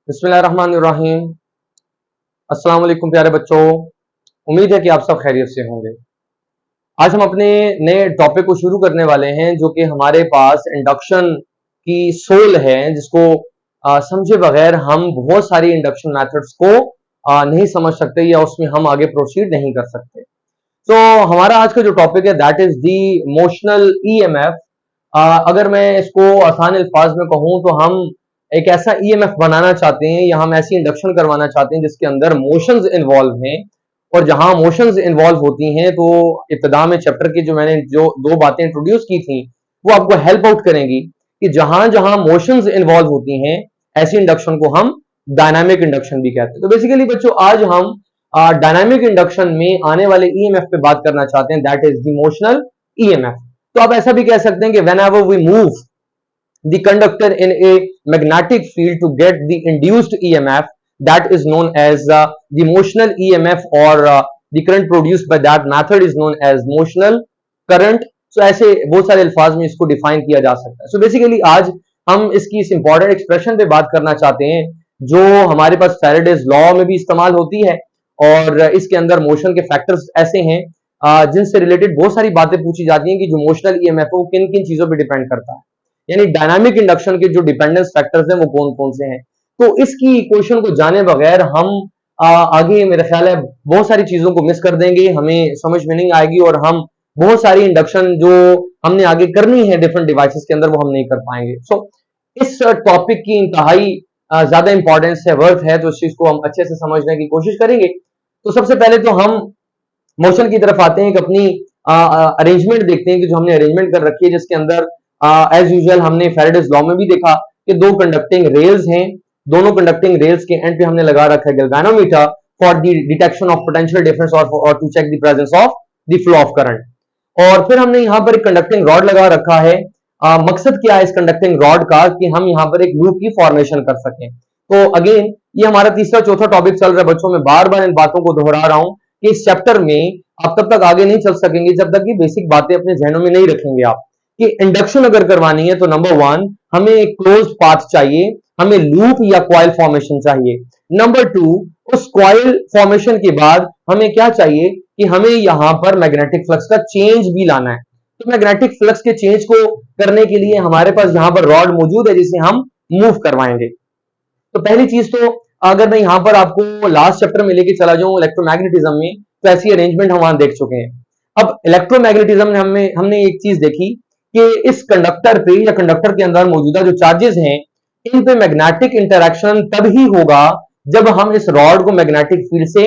बिस्मिल्लाहिर्रहमानिर्रहीम। अस्सलाम वालेकुम प्यारे बच्चों, उम्मीद है कि आप सब खैरियत से होंगे। आज हम अपने नए टॉपिक को शुरू करने वाले हैं जो कि हमारे पास इंडक्शन की सोल है, जिसको समझे बगैर हम बहुत सारी इंडक्शन मेथड्स को नहीं समझ सकते या उसमें हम आगे प्रोसीड नहीं कर सकते। तो हमारा आज का जो टॉपिक है that is the motional EMF. अगर मैं इसको आसान अल्फाज में कहूं तो हम एक ऐसा ईएमएफ बनाना चाहते हैं या हम ऐसी इंडक्शन करवाना चाहते हैं जिसके अंदर मोशंस इन्वॉल्व हैं। और जहां मोशंस इन्वॉल्व होती हैं तो इब्तिदा में चैप्टर की जो मैंने जो दो बातें इंट्रोड्यूस की थी वो आपको हेल्प आउट करेंगी कि जहां जहां मोशंस इन्वॉल्व होती हैं ऐसी इंडक्शन को हम डायनामिक इंडक्शन भी कहते हैं। तो बेसिकली बच्चों आज हम डायनामिक इंडक्शन में आने वाले ईएमएफ पे बात करना चाहते हैं, that is the motional EMF. तो आप ऐसा भी कह सकते हैं कि whenever we move the conductor in a magnetic field to get the induced EMF, that is known as the motional EMF, or the current produced by that method is known as motional current. So ऐसे बहुत सारे अल्फाज में इसको define किया जा सकता है। So basically आज हम इसकी इस इंपॉर्टेंट एक्सप्रेशन पे बात करना चाहते हैं जो हमारे पास फैराडेज लॉ में भी इस्तेमाल होती है, और इसके अंदर मोशन के फैक्टर्स ऐसे हैं जिनसे रिलेटेड बहुत सारी बातें पूछी जाती हैं कि जो मोशनल ईएमएफ है वो किन किन चीजों पे डिपेंड करता है, यानी डायनामिक इंडक्शन के जो डिपेंडेंस फैक्टर्स हैं वो कौन कौन से हैं। तो इसकी इक्वेशन को जाने बगैर हम आगे मेरा ख्याल है बहुत सारी चीजों को मिस कर देंगे, हमें समझ में नहीं आएगी और हम बहुत सारी इंडक्शन जो हमने आगे करनी है डिफरेंट डिवाइसेस के अंदर वो हम नहीं कर पाएंगे। सो इस टॉपिक की इंतहाई ज्यादा इंपॉर्टेंस है, वर्थ है, तो इस चीज को हम अच्छे से समझने की कोशिश करेंगे। तो सबसे पहले तो हम मोशन की तरफ आते हैं, एक अपनी अरेंजमेंट देखते हैं कि जो हमने अरेंजमेंट कर रखी है जिसके अंदर एज यूजुअल हमने फैराडेज लॉ में भी देखा कि दो कंडक्टिंग रेल्स हैं, दोनों कंडक्टिंग रेल्स के एंड पे हमने लगा रखा है galvanometer for the detection of potential difference और to check the presence of the flow of current. और फिर हमने यहाँ पर एक कंडक्टिंग रॉड लगा रखा है। मकसद क्या है इस कंडक्टिंग रॉड का कि हम यहाँ पर एक लूप की फॉर्मेशन कर सकें। तो अगेन ये हमारा तीसरा चौथा टॉपिक चल रहा है बच्चों, में बार बार इन बातों को दोहरा रहा हूं कि इस चैप्टर में आप तब तक आगे नहीं चल सकेंगे जब तक ये बेसिक बातें अपने जहनों में नहीं रखेंगे आप कि इंडक्शन अगर करवानी है तो नंबर वन हमें एक क्लोज पाथ चाहिए, हमें लूप या कॉइल फॉर्मेशन चाहिए। नंबर टू उस कॉइल फॉर्मेशन के बाद हमें क्या चाहिए कि हमें यहां पर मैग्नेटिक फ्लक्स का चेंज भी लाना है। तो मैग्नेटिक फ्लक्स के चेंज को करने के लिए हमारे पास यहां पर रॉड मौजूद है जिसे हम मूव करवाएंगे। तो पहली चीज तो अगर मैं यहां पर आपको लास्ट चैप्टर में लेके चला जाऊं इलेक्ट्रोमैग्नेटिज्म में, तो ऐसी अरेंजमेंट हम वहां देख चुके हैं। अब इलेक्ट्रोमैग्नेटिज्म में हमने एक चीज देखी कि इस कंडक्टर पे या कंडक्टर के अंदर मौजूदा जो चार्जेस हैं इन पे मैग्नेटिक इंटरेक्शन तब ही होगा जब हम इस रॉड को मैग्नेटिक फील्ड से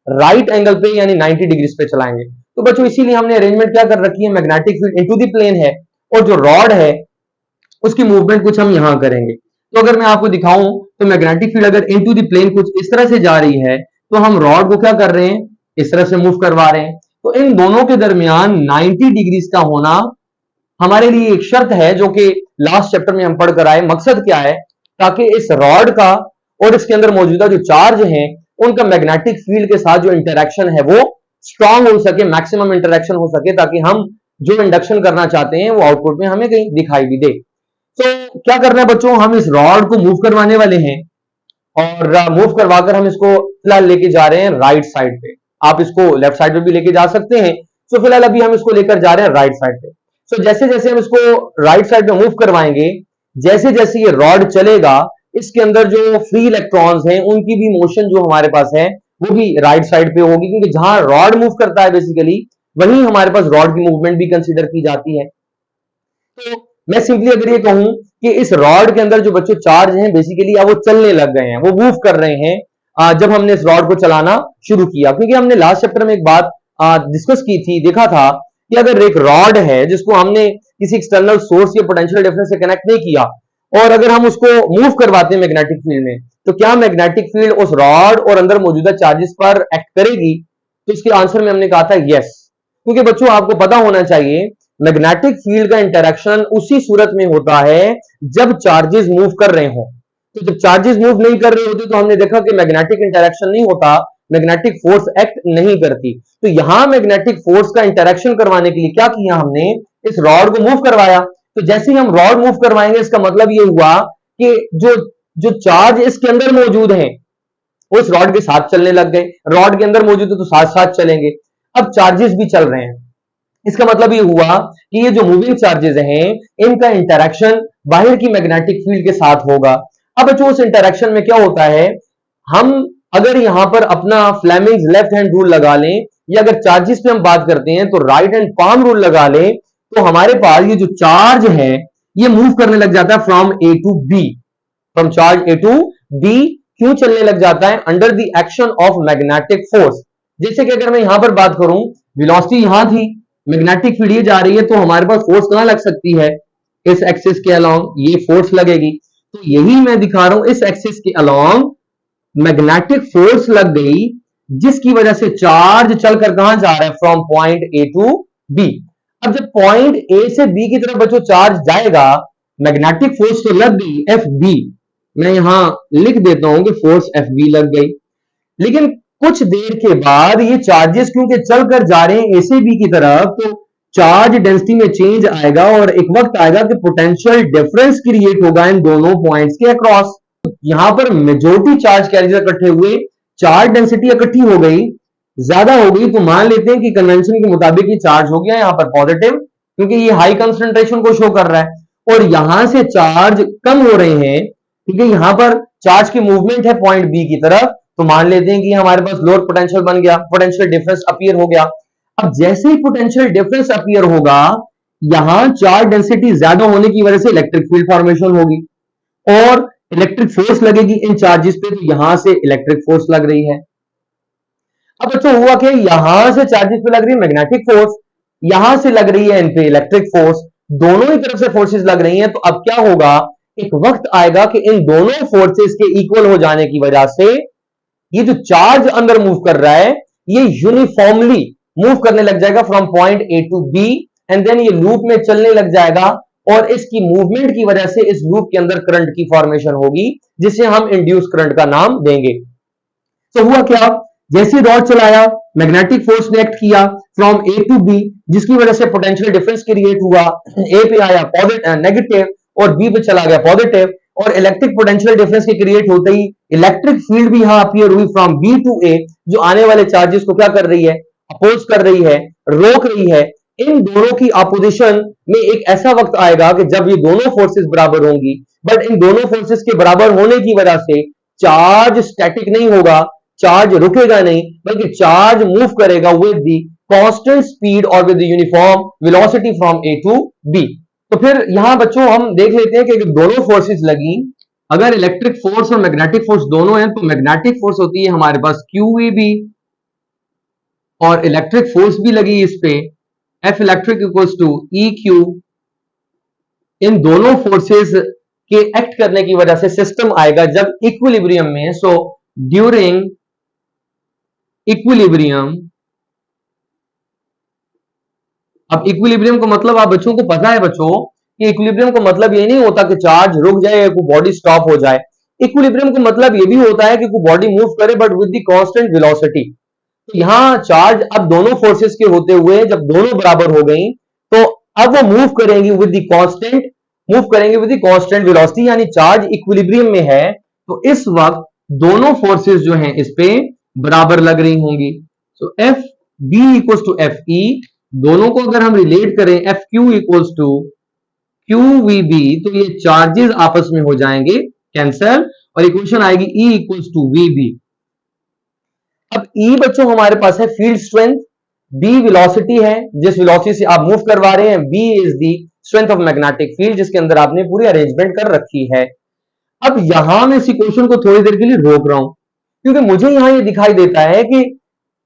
राइट एंगल पे यानी 90 डिग्री पे चलाएंगे। तो बच्चों इसीलिए हमने अरेंजमेंट क्या कर रखी है, magnetic field into the plane है और जो रॉड है उसकी मूवमेंट कुछ हम यहां करेंगे। तो अगर मैं आपको दिखाऊं तो मैग्नेटिक फील्ड अगर इनटू द प्लेन कुछ इस तरह से जा रही है तो हम रॉड को क्या कर रहे हैं, इस तरह से मूव करवा रहे हैं। तो इन दोनों के दरमियान 90 डिग्री का होना हमारे लिए एक शर्त है जो कि लास्ट चैप्टर में हम पढ़कर आए। मकसद क्या है, ताकि इस रॉड का और इसके अंदर मौजूदा जो चार्ज हैं उनका मैग्नेटिक फील्ड के साथ जो इंटरेक्शन है वो स्ट्रांग हो सके, मैक्सिमम इंटरेक्शन हो सके, ताकि हम जो इंडक्शन करना चाहते हैं वो आउटपुट में हमें कहीं दिखाई भी दे। तो क्या करना है बच्चों, हम इस रॉड को मूव करवाने वाले हैं और मूव करवाकर हम इसको फिलहाल लेके जा रहे हैं राइट साइड पे। आप इसको लेफ्ट साइड पे भी लेके जा सकते हैं। तो फिलहाल अभी हम इसको लेकर जा रहे हैं राइट साइड पे। तो जैसे जैसे हम इसको राइट साइड पे मूव करवाएंगे, जैसे जैसे ये रॉड चलेगा इसके अंदर जो फ्री इलेक्ट्रॉन्स हैं उनकी भी मोशन जो हमारे पास है वो भी राइट साइड पे होगी, क्योंकि जहां रॉड मूव करता है बेसिकली वहीं हमारे पास रॉड की मूवमेंट भी कंसीडर की जाती है। तो मैं सिंपली अगर ये कहूं कि इस रॉड के अंदर जो बच्चों चार्ज हैं बेसिकली अब वो चलने लग गए हैं, वो मूव कर रहे हैं जब हमने इस रॉड को चलाना शुरू किया। क्योंकि हमने लास्ट चैप्टर में एक बात डिस्कस की थी, देखा था कि अगर एक रॉड है जिसको हमने किसी एक्सटर्नल सोर्स या पोटेंशियल डिफरेंस से कनेक्ट नहीं किया और अगर हम उसको मूव करवाते हैं मैग्नेटिक फील्ड में, तो क्या मैग्नेटिक फील्ड उस रॉड और अंदर मौजूदा चार्जेस पर एक्ट करेगी? तो इसके आंसर में हमने कहा था यस। क्योंकि बच्चों आपको पता होना चाहिए मैग्नेटिक फील्ड का इंटरेक्शन उसी सूरत में होता है जब चार्जेस मूव कर रहे हो। तो जब चार्जेस मूव नहीं कर रहे होते तो हमने देखा कि मैग्नेटिक इंटरेक्शन नहीं होता, मैग्नेटिक फोर्स एक्ट नहीं करती। तो यहां मैग्नेटिक फोर्स का इंटरेक्शन करवाने के लिए क्या किया, हमने इस रॉड को मूव करवाया। तो जैसे ही हम रॉड मूव करवाएंगे इसका मतलब ये हुआ कि जो जो चार्ज इसके अंदर मौजूद हैं उस रॉड के साथ चलने लग गए, रॉड के अंदर मौजूद है तो साथ साथ चलेंगे। अब चार्जेस भी चल रहे हैं, इसका मतलब ये हुआ कि ये जो मूविंग चार्जेस हैं इनका इंटरेक्शन बाहर की मैग्नेटिक फील्ड के साथ होगा। अब बच्चों उस इंटरेक्शन में क्या होता है, हम अगर यहां पर अपना फ्लेमिंग्स लेफ्ट हैंड रूल लगा लें, या अगर चार्जेस पे हम बात करते हैं तो राइट हैंड पाम रूल लगा लें, तो हमारे पास ये जो चार्ज है ये मूव करने लग जाता है from A to B, from charge A to B. क्यों चलने लग जाता है? Under the action of magnetic force. जैसे कि अगर मैं यहां पर बात करूं, वेलोसिटी यहां थी, मैग्नेटिक फील्ड ये जा रही है, तो हमारे पास फोर्स कहां लग सकती है? इस एक्सिस के अलोंग ये फोर्स लगेगी। तो यही मैं दिखा रहा हूं, इस एक्सिस के अलोंग मैग्नेटिक फोर्स लग गई, जिसकी वजह से चार्ज चलकर कहां जा रहा है? From point A to B. अब जब पॉइंट ए से बी की तरफ बच्चों चार्ज जाएगा, मैग्नेटिक फोर्स तो लग गई एफ बी, मैं यहां लिख देता हूं कि फोर्स एफ बी लग गई। लेकिन कुछ देर के बाद ये चार्जेस क्योंकि चलकर जा रहे हैं ए से बी की तरफ, तो चार्ज डेंसिटी में चेंज आएगा और एक वक्त आएगा कि पोटेंशियल डिफरेंस क्रिएट होगा इन दोनों पॉइंट्स के अक्रॉस। यहां पर मेजोरिटी चार्ज कैरियर इकट्ठे हुए, चार्ज डेंसिटी इकट्ठी हो गई, ज्यादा हो गई, तो मान लेते हैं कि कन्वेंशन के मुताबिक ये चार्ज हो गया यहां पर पॉजिटिव, क्योंकि ये हाई कंसंट्रेशन को शो कर रहा है। और यहां से चार्ज कम हो रहे हैं क्योंकि यहां पर चार्ज की मूवमेंट है पॉइंट बी की तरफ, तो मान लेते हैं कि हमारे पास लोअर पोटेंशियल बन गया, पोटेंशियल डिफरेंस अपीयर हो गया। अब जैसे ही पोटेंशियल डिफरेंस अपीयर होगा, यहां चार्ज डेंसिटी ज्यादा होने की वजह से इलेक्ट्रिक फील्ड फॉर्मेशन होगी और इलेक्ट्रिक फोर्स लगेगी इन चार्जेस पे, तो यहां से इलेक्ट्रिक फोर्स लग रही है। अब बच्चों हुआ कि यहां से चार्जेस पे लग रही है मैग्नेटिक फोर्स, यहां से लग रही है इन पे इलेक्ट्रिक फोर्स, दोनों ही तरफ से फोर्सेस लग रही हैं। तो अब क्या होगा, एक वक्त आएगा कि इन दोनों फोर्सेस के इक्वल हो जाने की वजह से ये जो चार्ज अंदर मूव कर रहा है ये यूनिफॉर्मली मूव करने लग जाएगा from point A to B, and then ये लूप में चलने लग जाएगा और इसकी मूवमेंट की वजह से इस लूप के अंदर करंट की फॉर्मेशन होगी, जिसे हम इंड्यूस करंट का नाम देंगे। तो हुआ क्या, जैसे रॉड चलाया, मैग्नेटिक फोर्स ने एक्ट किया फ्रॉम ए टू बी, जिसकी वजह से पोटेंशियल डिफरेंस क्रिएट हुआ, ए पे आया पॉजिटिव नेगेटिव और बी पे चला गया पॉजिटिव, और इलेक्ट्रिक पोटेंशियल डिफरेंस के क्रिएट होते ही इलेक्ट्रिक फील्ड भी यहां अपीयर हुई फ्रॉम बी टू ए, जो आने वाले चार्जेस को क्या कर रही है? अपोज कर रही है, रोक रही है। इन दोनों की अपोजिशन में एक ऐसा वक्त आएगा कि जब ये दोनों फोर्सेस बराबर होंगी, बट इन दोनों फोर्सेस के बराबर होने की वजह से चार्ज स्टैटिक नहीं होगा, चार्ज रुकेगा नहीं, बल्कि चार्ज मूव करेगा विद द कांस्टेंट स्पीड और with the uniform velocity from A to B. तो फिर यहां बच्चों हम देख लेते हैं कि दोनों फोर्सेस लगी, अगर इलेक्ट्रिक फोर्स और मैग्नेटिक फोर्स दोनों हैं, तो मैग्नेटिक फोर्स होती है हमारे पास QEB और इलेक्ट्रिक फोर्स भी लगी इस पे F electric equals to EQ। इन दोनों फोर्सेस के एक्ट करने की वजह से सिस्टम आएगा जब इक्विलिब्रियम में। सो ड्यूरिंग इक्विलिब्रियम, अब इक्विलिब्रियम का मतलब आप बच्चों को पता है बच्चों कि इक्विलिब्रियम का मतलब ये नहीं होता कि चार्ज रुक जाए या कोई बॉडी स्टॉप हो जाए। इक्विलिब्रियम का मतलब ये भी होता है कि कोई बॉडी मूव करे but with the constant velocity. तो यहां चार्ज अब दोनों फोर्सेस के होते हुए जब दोनों बराबर हो गई, तो अब वो मूव करेंगी विद द कांस्टेंट, मूव करेंगे विद द कांस्टेंट वेलोसिटी, यानी चार्ज इक्विलिब्रियम में है, तो इस वक्त दोनों फोर्सेस जो हैं इस पे बराबर लग रही होंगी। So F B equals to F E, दोनों को अगर हम रिलेट करें F Q equals to Q V B, तो ये चार्जेस आपस में हो जाएंगे कैंसल और इक्वेशन आएगी E equals to V B. अब ई बच्चों हमारे पास है फील्ड स्ट्रेंथ, बी वेलोसिटी है जिस वेलोसिटी से आप मूव करवा रहे हैं, B is the strength of magnetic field जिसके अंदर आपने पूरी अरेंजमेंट कर रखी है। अब यहां मैं इस इक्वेशन को थोड़ी देर के लिए रोक रहा हूं क्योंकि मुझे यहां ये दिखाई देता है कि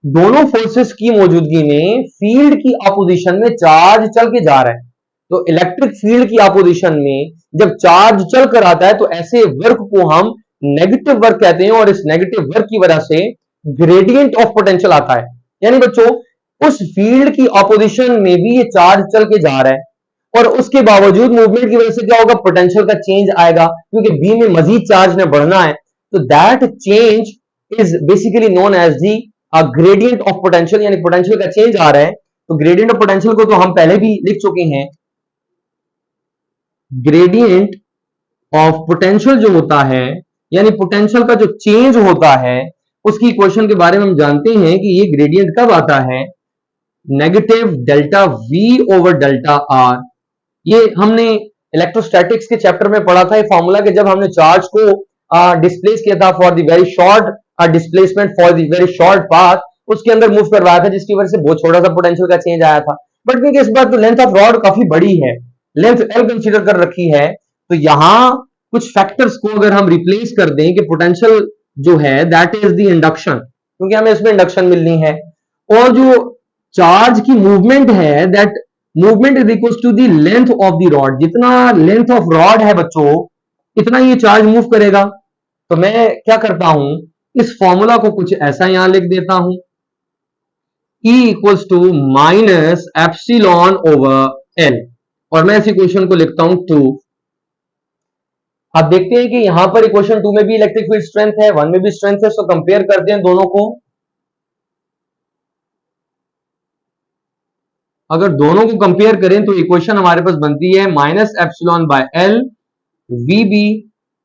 दोनों फोर्सेस की मौजूदगी में फील्ड की अपोजिशन में चार्ज चल के जा रहा है। तो इलेक्ट्रिक फील्ड की अपोजिशन में जब चार्ज चल कर आता है तो ऐसे वर्क को हम नेगेटिव वर्क कहते हैं, और इस नेगेटिव वर्क की वजह से ग्रेडियंट ऑफ पोटेंशियल आता है। यानी बच्चों उस फील्ड की अपोजिशन में भी ये चार्ज चल के जा रहा है और उसके बावजूद मूवमेंट की वजह से क्या होगा, पोटेंशियल का चेंज आएगा क्योंकि बी में मजीद चार्ज ने बढ़ना है। तो that change is basically known as the gradient of potential, यानी पोटेंशियल का चेंज आ रहा है। तो ग्रेडियंट ऑफ पोटेंशियल को तो हम पहले भी लिख चुके हैं, ग्रेडियंट ऑफ पोटेंशियल जो होता है, यानी पोटेंशियल का जो चेंज होता है, उसकी इक्वेशन के बारे में हम जानते हैं कि ये ग्रेडियंट कब आता है, negative delta we over delta R. ये हमने इलेक्ट्रोस्टैटिक्स के चैप्टर में पढ़ा था ये फॉर्मूला, कि जब हमने चार्ज को डिस्प्लेस किया था for the very short displacement for the very short path, उसके अंदर मूव करवाया था, जिसकी वजह से बहुत छोटा सा पोटेंशियल का चेंज आया था। बट क्योंकि इस बार तो लेंथ ऑफ रॉड काफी बड़ी है, लेंथ एल कंसीडर कर रखी है, तो यहां कुछ फैक्टर्स को अगर हम रिप्लेस कर दें कि पोटेंशियल जो है दैट इज द इंडक्शन, क्योंकि हमें इसमें इंडक्शन मिलनी है, और जो चार्ज की मूवमेंट है that movement is equal to the length of the rod, जितना लेंथ ऑफ रॉड है बच्चों इतना ये चार्ज मूव करेगा। तो मैं क्या करता हूं, इस फॉर्मूला को कुछ ऐसा यहां लिख देता हूं, E equals to minus epsilon over L, और मैं इस इक्वेशन को लिखता हूं 2। आप देखते हैं कि यहां पर इक्वेशन 2 में भी इलेक्ट्रिक फील्ड स्ट्रेंथ है, 1 में भी स्ट्रेंथ है, सो कंपेयर करते हैं दोनों को। अगर दोनों को कंपेयर करें तो इक्वेशन हमारे पास बनती है minus epsilon by L V B,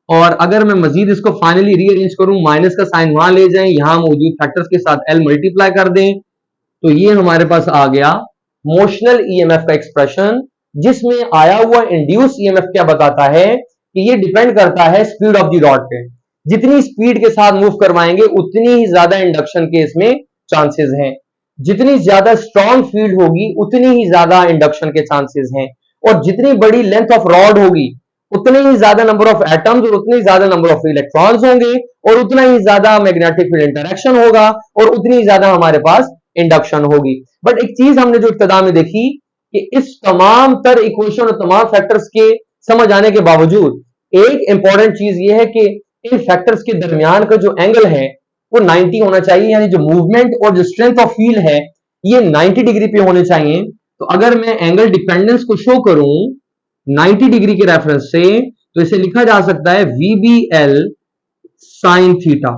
और अगर मैं मजीद इसको फाइनली रीअरेंज करूं, माइनस का साइन वहां ले जाएं, यहां मौजूद फैक्टर्स के साथ एल मल्टीप्लाई कर दें, तो ये हमारे पास आ गया मोशनल ईएमएफ का एक्सप्रेशन, जिसमें आया हुआ इंड्यूस ईएमएफ क्या बताता है कि ये डिपेंड करता है स्पीड ऑफ द रॉड पे। जितनी स्पीड के साथ मूव करवाएंगे उतनी ही ज्यादा इंडक्शन के इसमें चांसेस हैं, जितनी ज्यादा स्ट्रॉन्ग फील्ड होगी उतनी ही ज्यादा इंडक्शन के चांसेस हैं, और जितनी बड़ी लेंथ ऑफ रॉड होगी उतने ही ज्यादा नंबर ऑफ एटम्स और उतने ही ज्यादा नंबर ऑफ इलेक्ट्रॉन्स होंगे, और उतना ही ज्यादा मैग्नेटिक फील्ड इंटरेक्शन होगा, और उतनी ही ज्यादा हमारे पास इंडक्शन होगी। बट एक चीज हमने जो इब्तिदा में देखी कि इस तमाम तर इक्वेशन और तमाम फैक्टर्स के समझ आने के बावजूद एक इंपॉर्टेंट चीज ये है कि इन फैक्टर्स के दरमियान का जो एंगल है वो 90 होना चाहिए, यानी जो मूवमेंट और जो स्ट्रेंथ ऑफ फील्ड है ये 90 डिग्री पे होने चाहिए। तो अगर मैं एंगल डिपेंडेंस को शो करूं 90 डिग्री के रेफरेंस से, तो इसे लिखा जा सकता है VBL साइन थीटा।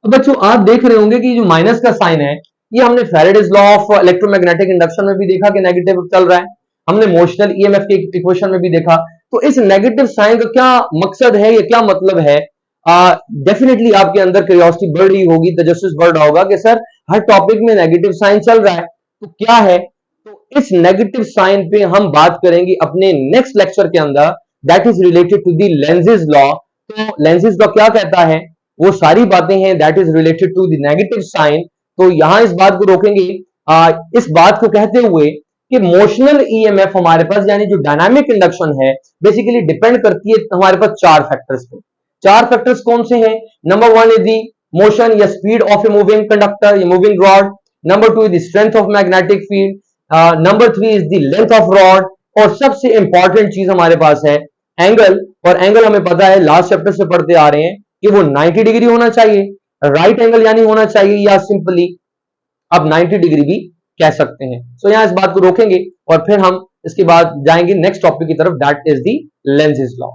अब बच्चों आप देख रहे होंगे कि जो माइनस का साइन है ये हमने Faraday's law of electromagnetic induction में भी देखा कि नेगेटिव चल रहा है, हमने मोशनल ईएमएफ के इक्वेशन में भी देखा। तो इस नेगेटिव साइन का क्या मकसद है, ये क्या मतलब है? डेफिनेटली आपके अंदर क्यूरियोसिटी बढ़ रही होगी, तजस्सुस बढ़ रहा होगा कि सर हर टॉपिक में नेगेटिव साइन चल रहा है तो क्या है। तो इस नेगेटिव साइन पे हम बात करेंगे अपने नेक्स्ट लेक्चर के अंदर, that is related to the Lenz's law. तो लेंजेस लॉ क्या कहता है, वो सारी बातें हैं that is related to the negative sign. तो यहां इस बात को रोकेंगे, इस बात को कहते हुए कि मोशनल ईएमएफ हमारे पास यानी जो डायनामिक इंडक्शन है बेसिकली डिपेंड करती है हमारे पास चार फैक्टर्स पे। चार फैक्टर्स कौन से हैं? नंबर 1 इज दी मोशन या speed of a moving conductor या moving rod, number 2 is the strength of magnetic field, number 3 is the length of rod, और सबसे इंपॉर्टेंट चीज हमारे पास है एंगल। और एंगल हमें पता है लास्ट चैप्टर से पढ़ते आ रहे हैं कि वो 90 डिग्री होना चाहिए, राइट एंगल यानी होना चाहिए, या सिंपली आप 90 डिग्री भी कह सकते हैं। सो यहां इस बात को रोकेंगे और फिर हम इसके बाद जाएंगे नेक्स्ट टॉपिक की तरफ, that is the Lenz's law.